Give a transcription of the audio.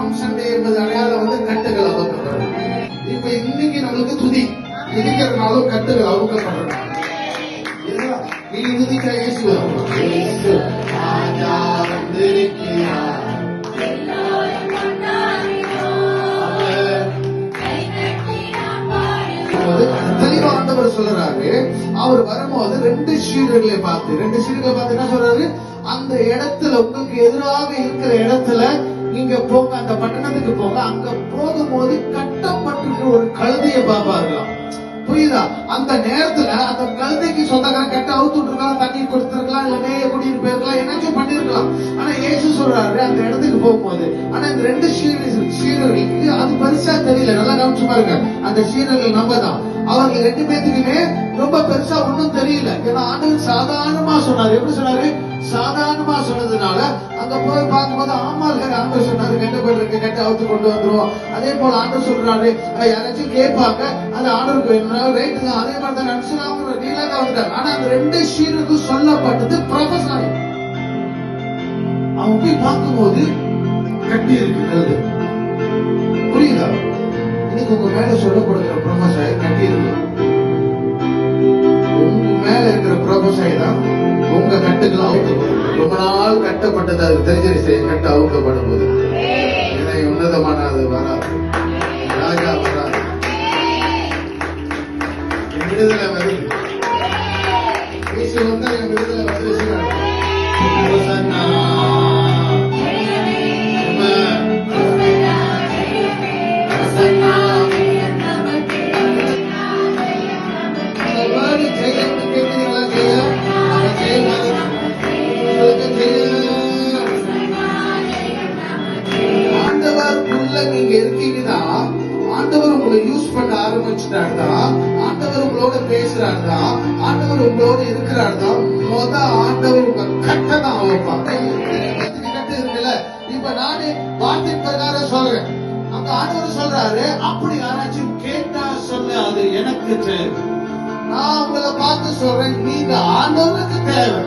Drum Sunday என்பது அடையாளம் வந்து கட்டுகள் அவுக்கப்படும். இப்ப இன்னைக்கு நம்மளுக்கு துதிக்கிறதுனாலும் கட்டுகள் அவுக்கப்படும். நீ துதிக்கிற இயேசு ராஜா வந்திருக்கிறார். தெளிவா ஆண்டவர் சொல்றாரு. அவர் வரும்போது ரெண்டு சீடர்களை பார்த்து என்ன சொல்றாரு, அந்த இடத்துல உங்களுக்கு எதிராக இருக்கிற இடத்துல நீங்க போங்க, அந்த பட்டணத்துக்கு போங்க. அங்க போகும்போது கட்டப்பட்டிருக்கிற ஒரு கழுதையை பார்ப்பார்களாம். புரியுதா? அந்த நேரத்துல அந்த கழுதைக்கு சொந்தக்காரன் கட்ட அவுத்து விட்டுருக்கலாம், தண்ணி கொடுத்துருக்கலாம், இல்ல மேய கூட்டிட்டு போயிருக்கலாம், என்னாச்சும் பண்ணிருக்கலாம். ஆனா இயேசு சொல்றாரு அந்த இடத்துக்கு போகும்போது, ஆனா இந்த ரெண்டு சீடர்களுக்கு அது பெருசா தெரியல. நல்லா கவனிச்சு பாருங்க. அந்த சீடர்கள் நம்பதான் அவர்கள் ரெண்டு பேத்துக்குமே ரொம்ப பெருசா ஒன்னும் தெரியல. ஏன்னா ஆண்டவர் சாதாரணமா சொன்னாரு. எப்படி சொன்னாரு? சாதாரணமா சொன்னதுனால அங்க போய் பார்க்கும்போது ஆண்டவர் சொன்னாரு கட்டப்பட்டிருக்கு, கட்ட அவுத்து கொண்டு வந்துருவோம். அதே போல ஆண்டவர் சொல்றாரு, யாராச்சும் கேட்பாங்க, அது ஆண்டவருக்கு வேணும், ரைட்டு தான். அதே மாதிரி தான் நினைச்சுலாம் நீலாக வந்துட்டாங்க. ஆனா அந்த ரெண்டு சீடருக்கும் சொல்லப்பட்டது ப்ரொஃபஸர். அவங்க போய் பார்க்கும்போது கட்டி இருக்கிறது. புரியுதா? இன்னைக்கு உங்க மேல சொல்லப்படுகிற ப்ரொஃபஸர் கட்டி இருக்கு. உங்க மேல இருக்கிற ப்ரொஃபஸர் தான் உங்க கட்டுகள் அவுக்கப்படும். ரொம்ப நாள் கட்டப்பட்டது அது தெரிஞ்சிருச்சு. கட்ட அவுக்கப்படும் போது உன்னதமான அது வராது, ராஜா வராது, விடுதலை வருது. வந்தா என் விடுதலை வந்து நீங்க இருக்கீங்கன்னா ஆண்டவர் உங்களை யூஸ் பண்ண ஆரம்பிச்சுட்டாருன்னா, ஆண்டவர் உங்களோட பேசுறாருன்னா, ஆண்டவர் உங்களோட இருக்கிறாருன்னா, ஆண்டவர் உங்க கட்டை தான் வைப்பாங்க. கட்டு இருக்குல்ல, இப்ப நானே வார்த்தை பிரகாரம் சொல்றேன். அந்த ஆண்டவர் சொல்றாரு, அப்படி யாராச்சும் கேட்டா சொல்ல, அது எனக்கு தேவை. நான் உங்களை பார்த்து சொல்றேன், நீங்க ஆண்டவருக்கு தேவை.